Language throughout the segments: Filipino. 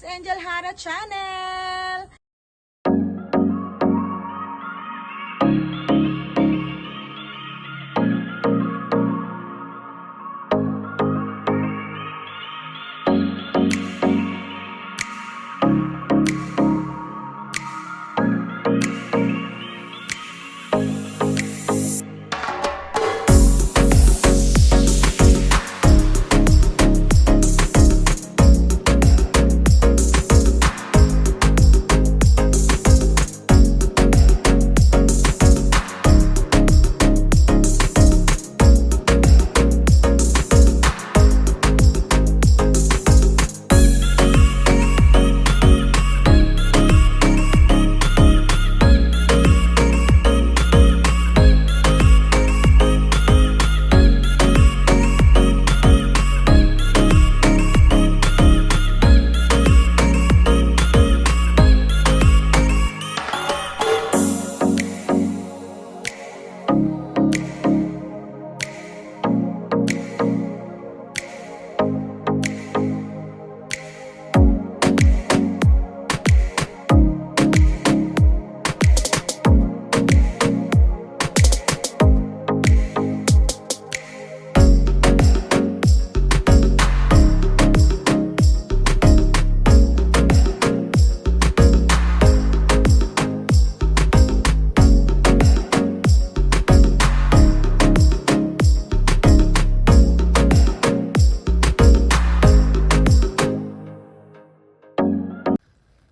Miss Angel Hara Channel!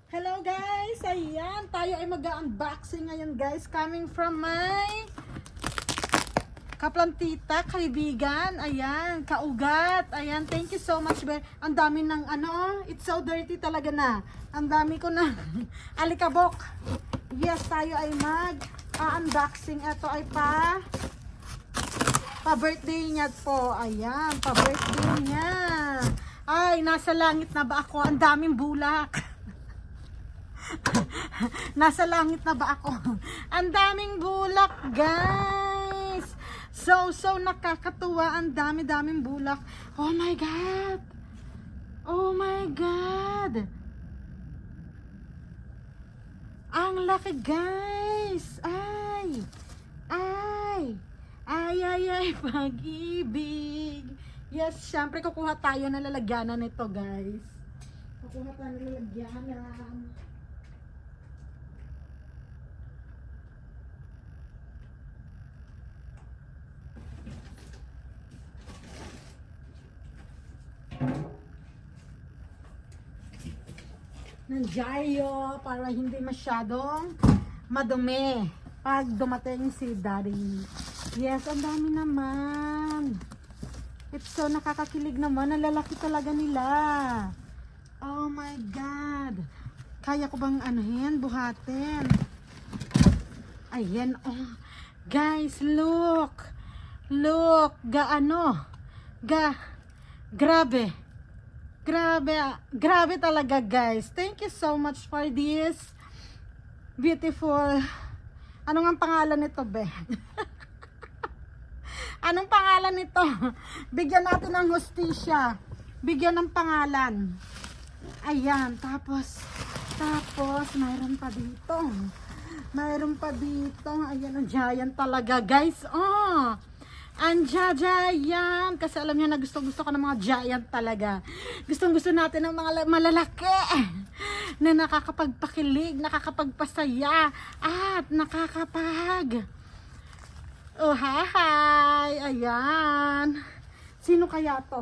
Hello guys! Ayan, tayo ay mag-unboxing ngayon guys. Coming from my kaplantita, kaibigan. Ayan, kaugat. Ayan, thank you so much. Ang dami ng ano, it's so dirty talaga na. Ang dami ko na alikabok. Yes, tayo ay mag-unboxing. Ito ay pa-birthday niya po. Ayan, pa-birthday niya. Ay, nasa langit na ba ako? Ang daming bulak. Nasa langit na ba ako? Ang daming bulak, guys. So nakakatuwa. Ang dami-daming bulak. Oh my God. Oh my God. Ang laki, guys. Ay, pag-ibig. Yes, syempre kukuha tayo ng lalagyanan nito, guys. Kukuha tayo ng lalagyanan. Ng dyaryo para hindi masyadong madumi pag dumating si Daddy. Yes, ang dami naman. It's so nakakakilig naman. Ang lalaki talaga nila. Oh my God. Kaya ko bang anuhin, buhatin? Ayan, oh. Guys, look. Look, grabe. Grabe talaga, guys. Thank you so much for this beautiful. Ano nga pangalan nito, be? Anong pangalan nito? Bigyan natin ng hustisya. Bigyan ng pangalan. Ayan, tapos mayroon pa dito. Ayan, ang giant talaga, guys. Oh, ang giant. Kasi alam niyo na gusto ko ng mga giant talaga. Gusto natin ng mga malalaki na nakakapagpakilig, nakakapagpasaya, at oh, hi! Ayan. Sino kaya to?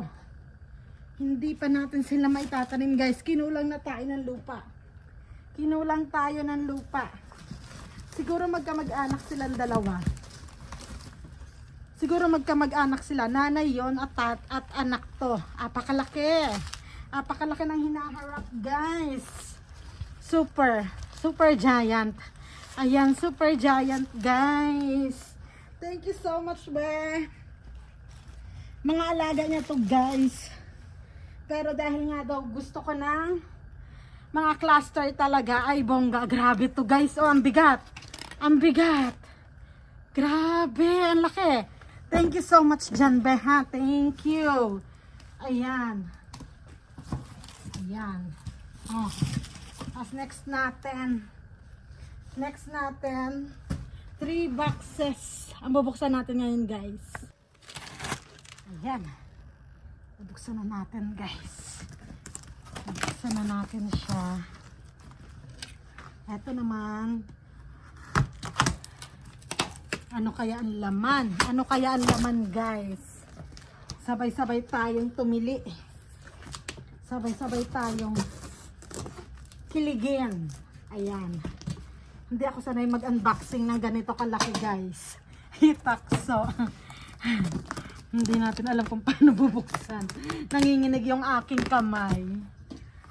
Hindi pa natin sila maitatanim, guys. Kinulang na tayo ng lupa. Siguro magkamag-anak silang dalawa. Nanay yon at anak to. Apakalaki ng hinaharap, guys. Super giant. Ayan, super giant, guys. Thank you so much, be. Mga alaga niya to, guys. Pero dahil nga daw gusto ko ng mga cluster talaga, ay bongga. Grabe to, guys. Oh, ang bigat. Grabe, ang laki. Thank you so much, Jan Beha. Thank you. Ayan. Oh. As next natin, 3 boxes ang bubuksan natin ngayon, guys. Ayan. Bubuksan na natin, guys. Bubuksan na natin siya. Ito naman. Ano kaya ang laman? Ano kaya ang laman, guys? Sabay-sabay tayong tumili. Sabay-sabay tayong kiligin. Ayan. Hindi ako sanay mag-unboxing ng ganito kalaki, guys. Hitakso. Hindi natin alam kung paano bubuksan. Nanginginig yung aking kamay.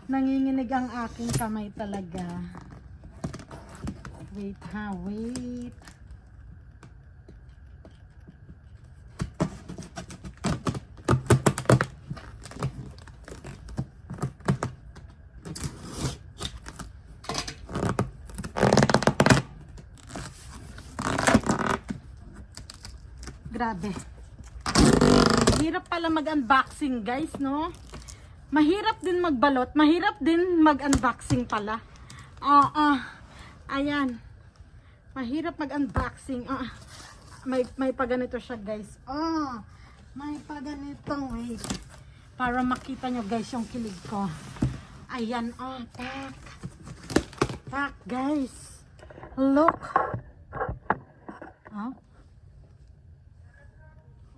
Nanginginig ang aking kamay talaga. Wait ha, wait. Grabe. Hirap pala mag-unboxing, guys, no? Mahirap din magbalot. Mahirap din mag-unboxing pala. Ayan. Mahirap mag-unboxing. May paganito siya, guys. May paganitong, wait. Para makita nyo, guys, yung kilig ko. Ayan, pack. Pack, guys. Look.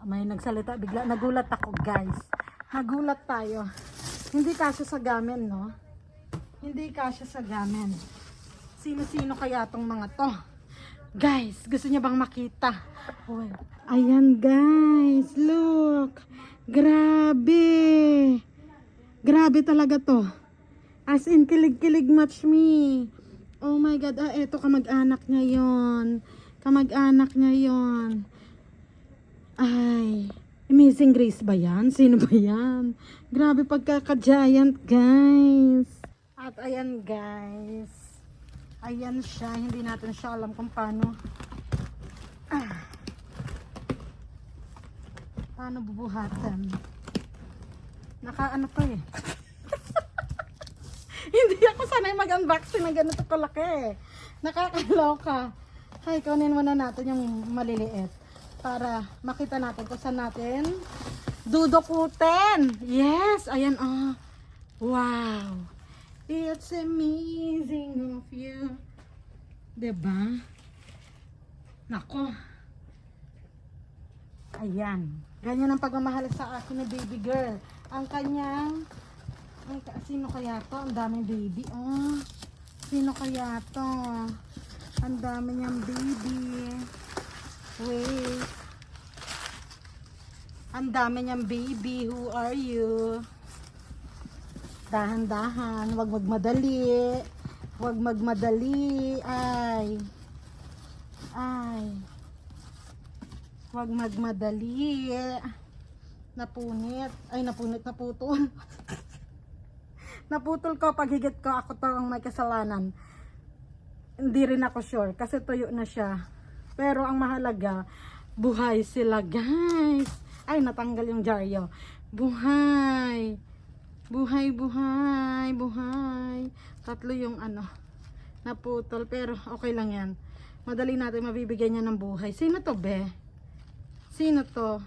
May nagsalita bigla. Nagulat ako, guys. Nagulat tayo. Hindi kasya sa gamin, no? Hindi kasya sa gamin. Sino-sino kaya tong mga to? Guys, gusto niyo bang makita? Ayan, guys. Look. Grabe. Grabe talaga to. As in, kilig-kilig match me. Oh my God. Eto, kamag-anak niya yon. Kamag-anak niya yon. Ay, Amazing Grace ba yan? Sino ba yan? Grabe pagkaka-giant, guys. At ayan, guys. Ayan siya. Hindi natin siya alam kung paano. Paano bubuhatan. Nakaano pa eh. Hindi ako sanay mag-unboxing ng ganito kalaki. Nakakaloka. Hay, kunin muna natin yung maliliit. Para makita natin kung saan natin dudukutin. Yes, ayan, wow. It's amazing of you. Diba? Nako. Ayan. Ganyan ang pagmamahal sa akin ni baby girl. Ang kanyang, sino kaya to? Ang daming baby. Sino kaya to? Ang dami niyang baby. Wait. Ang dami niyang baby. Who are you? Dahan-dahan. Huwag magmadali. Huwag magmadali. Ay. Huwag magmadali. Napunit. Ay, naputol. Naputol ko. Paghigit ko, ako to ang may kasalanan. Hindi rin ako sure. Kasi tuyo na siya. Pero ang mahalaga, buhay sila, guys. Ay, natanggal yung jaryo. Buhay. Buhay, buhay, buhay. Tatlo yung naputol. Pero okay lang yan. Madali natin mabibigyan niya ng buhay. Sino to, be? Sino to?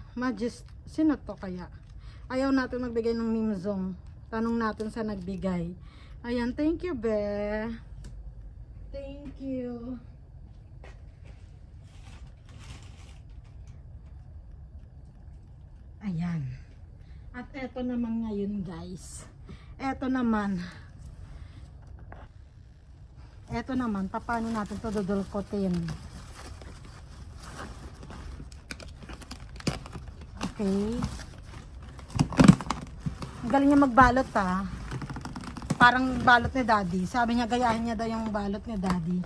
Sino to kaya? Ayaw natin magbigay ng mimzong. Tanong natin sa nagbigay. Ayan, thank you, be. Thank you. Ayan. At eto naman ngayon, guys. Eto naman, paano natin ito dudulkotin? Okay. Ang galing niya magbalot, ha. Parang balot ni daddy. Sabi niya, gayahin niya daw yung balot ni daddy.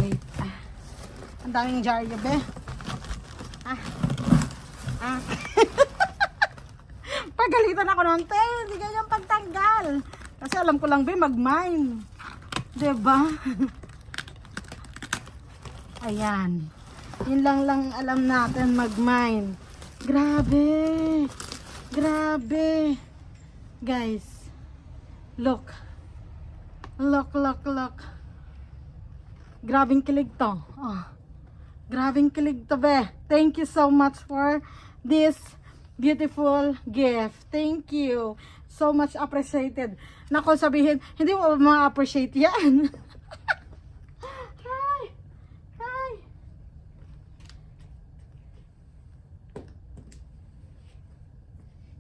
Wait. Ang daming jaryo, be. Pagalitan ako noon, te, hindi ganyan pagtanggal. Kasi alam ko lang, be, mag-mine. Diba? Ayan. Yun lang alam natin, mag-mine. Grabe. Grabe. Guys, look. Look, look, look. Grabing kilig to. Oh. Grabing kilig to, be. Thank you so much for this beautiful gift. Thank you. So much appreciated. Nako, sabihin, hindi mo ma-appreciate yan. Hi. Hi.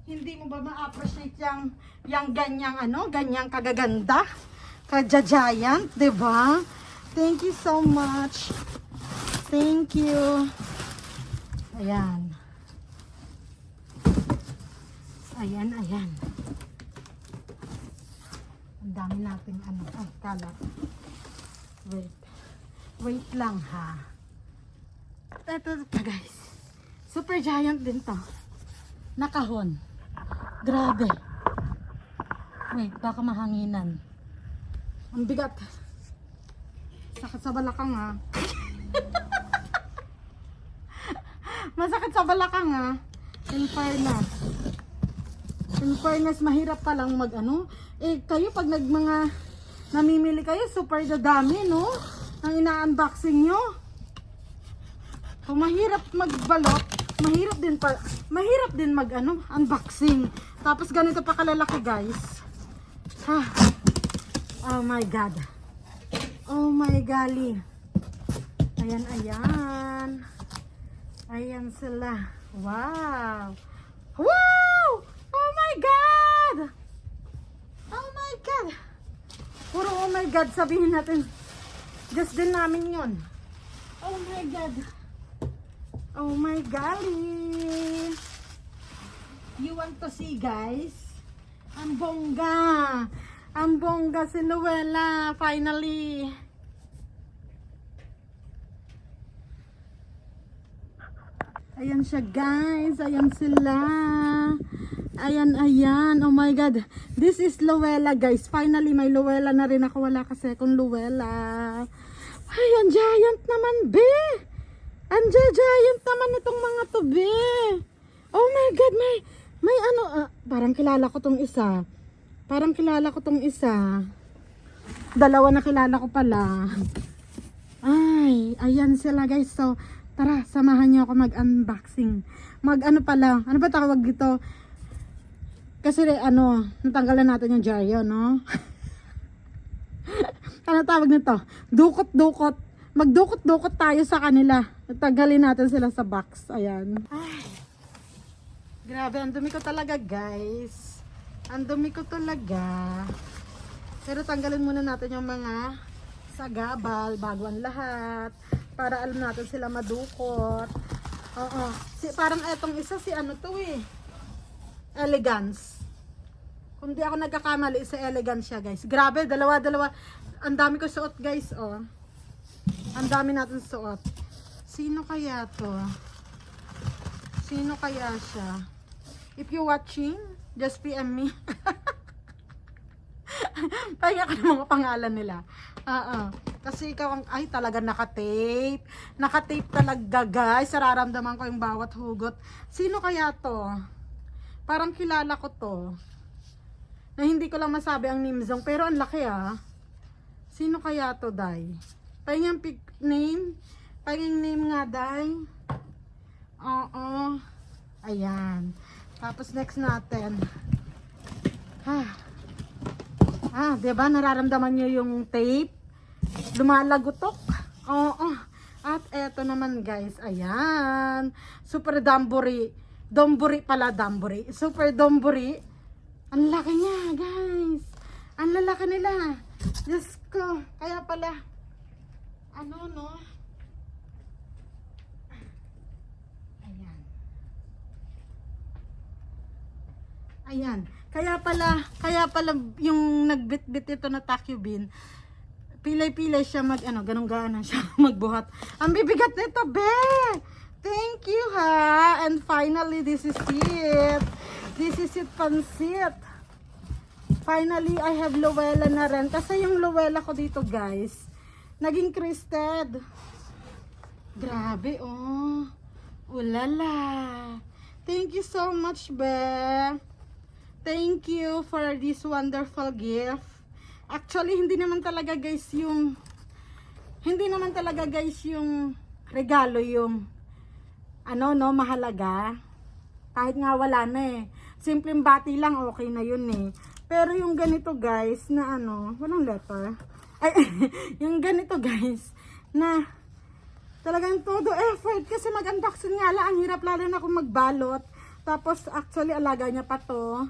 Hindi mo ba ma-appreciate yung ganyang ano, ganyang kagaganda? Ka-giant, 'di ba? Thank you so much. Thank you. Ayan. Ayan, ayan. Ang dami nating ano, kalat. Wait. Wait lang ha. Ito pa guys. Super giant din to. Nakahon. Grabe. Wait, baka mahanginan. Ang bigat. Sakit sa balakang ha. Masakit sa balakang ha. In fairness. In fairness, mahirap pa lang mag ano. Eh, kayo pag mga namimili kayo, super dadami, no? Ang ina-unboxing nyo. Kung mahirap magbalot, mahirap din mag ano, unboxing. Tapos ganito pa kalalaki, guys. Ha. Oh my God. Oh my golly. Ayan, ayan. Ayan sila. Wow. Wow! Oh my God! Oh my God! Puro oh my God, sabihin natin. Just din namin yon. Oh my God. Oh my golly. You want to see, guys? Ang bongga. Ang bongga si Luella. Finally. Ayan siya, guys. Ayan sila. Ayan, ayan. Oh my God. This is Luella, guys. Finally, may Luella na rin ako. Wala kasi akong Luella. Ay, ang giant naman, be. Ang giant naman itong mga to, be. Oh my God, may ano. Parang kilala ko tong isa. Parang kilala ko tong isa. Dalawa na kilala ko pala. Ay, ayan sila, guys. So, tara, samahan niyo ako mag-unboxing. Mag-ano pala, ano ba tawag dito? Kasi ano, natanggalan natin yung jaryo, no? Ano tawag nito? Dukot-dukot. Magdukot-dukot tayo sa kanila. Natanggalin natin sila sa box. Ayan. Ay, grabe, ang dumi ko talaga, guys. Ang dumi ko talaga. Pero tanggalin muna natin yung mga sagabal bago ang lahat. Para alam natin sila madukot. Oo. Parang etong isa si ano to eh. Elegance. Kung di ako nagkakamali sa Elegance siya, guys. Grabe, dalawa. Ang dami ko suot, guys, oh. Ang dami natin suot. Sino kaya to? Sino kaya siya? If you watching, just PM me. Pahinga ka ng mga pangalan nila. Kasi ikaw ang, ay talaga nakatape. Nakatape talaga, guys. Nararamdaman ko yung bawat hugot. Sino kaya to? Parang kilala ko to. Na hindi ko lang masabi ang nimzong. Pero ang laki ah. Sino kaya to, Day? Pahingang name. Pahingang name nga, Day. Oo. Ayan. Tapos next natin. Diba? Nararamdaman nyo yung tape? Lumalagutok. Oo. At eto naman, guys. Ayan. Super Domburi. Domburi pala, Domburi. Super Domburi. Ang laki niya, guys. Ang lalaki nila. Diyos ko. Kaya pala. Ano, no? Ayan. Ayan. Kaya pala yung nagbit-bit ito na takubin, pilay-pilay siya ganun gaana siya magbuhat. Ang bibigat nito, be! Thank you, ha! And finally, this is it. This is it, pansit. Finally, I have Luella na rin. Kasi yung Luella ko dito, guys, naging crested. Grabe, oh. Ulala. Thank you so much, be. Thank you for this wonderful gift. Actually, hindi naman talaga guys yung regalo yung ano no, mahalaga. Kahit nga wala na eh. Simpleng bati lang, okay na yun eh. Pero yung ganito guys, na ano, walang letter. Ay, yung ganito guys, na talagang todo effort. Kasi mag-unboxing nga lang, ang hirap lalo na kung magbalot. Tapos actually, alaga niya pa to.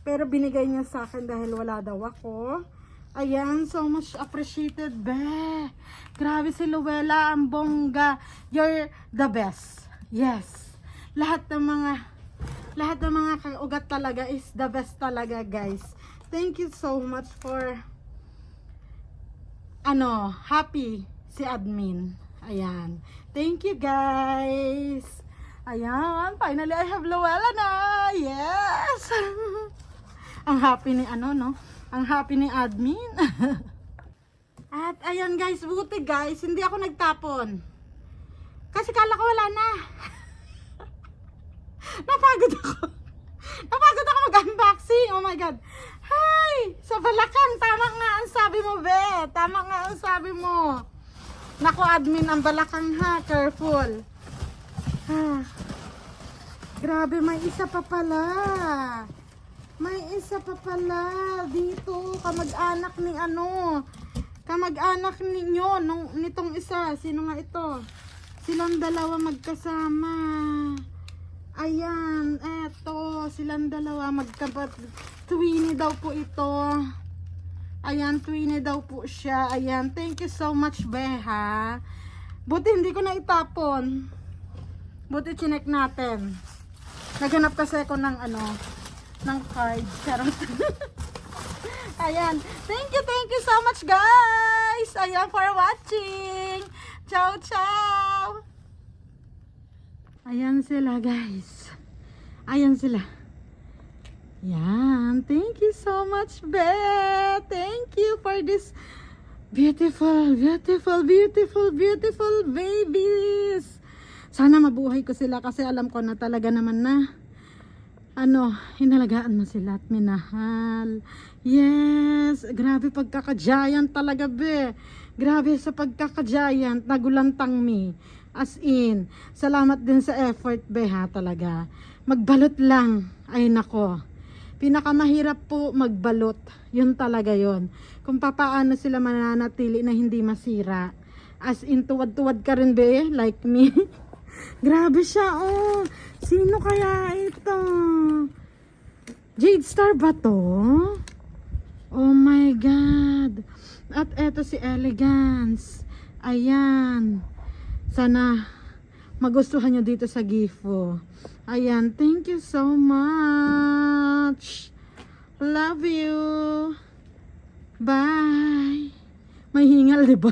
Pero binigay niya sa akin dahil wala daw ako. Ayan, so much appreciated, be. Grabe si Luella, ang bongga. You're the best. Yes. Lahat ng mga kaugat talaga is the best talaga, guys. Thank you so much for happy si admin. Ayan. Thank you, guys. Ayan, finally I have Luella na. Yes. Ang happy ni Ang happy ni admin. At ayan guys, buti guys, hindi ako nagtapon. Kasi kala ko wala na. Napagod ako mag-unboxing. Oh my god. Hi! Sa Balacan, tama nga ang sabi mo, be. Tama nga ang sabi mo. Naku, admin, ang Balacan ha. Careful. Grabe, may isa pa pala. May isa pa pala dito, kamag-anak ni kamag-anak ninyo nitong isa. Sino nga ito? Silang dalawa magkasama. Ayan, eto, silang dalawa twinny daw po ito. Ayan, twinny daw po siya. Ayan, thank you so much, Beha. Buti hindi ko na itapon. Buti chinek natin. Naghanap kasi ako ng ng card. Charot. Ayan. Thank you so much, guys. Ayan, for watching. Ciao, ciao. Ayan sila, guys. Ayan sila. Ayan. Thank you so much, Beth. Thank you for this beautiful babies. Sana mabuhay ko sila kasi alam ko na talaga naman na hinalagaan mo sila at minahal. Yes, grabe pagkaka-giant talaga, be. Grabe sa pagkaka-giant, nagulantang me. As in, salamat din sa effort, be, ha, talaga. Magbalot lang, ay nako. Pinakamahirap po magbalot, yun talaga yun. Kung papaano sila mananatili na hindi masira. As in, tuwad-tuwad ka rin, be, like me. Grabe siya, oh. Sino kaya ito? Jade Star ba to? Oh my God. At eto si Elegance. Ayan. Sana magustuhan nyo dito sa Gifo. Ayan. Thank you so much. Love you. Bye. May hingal, diba?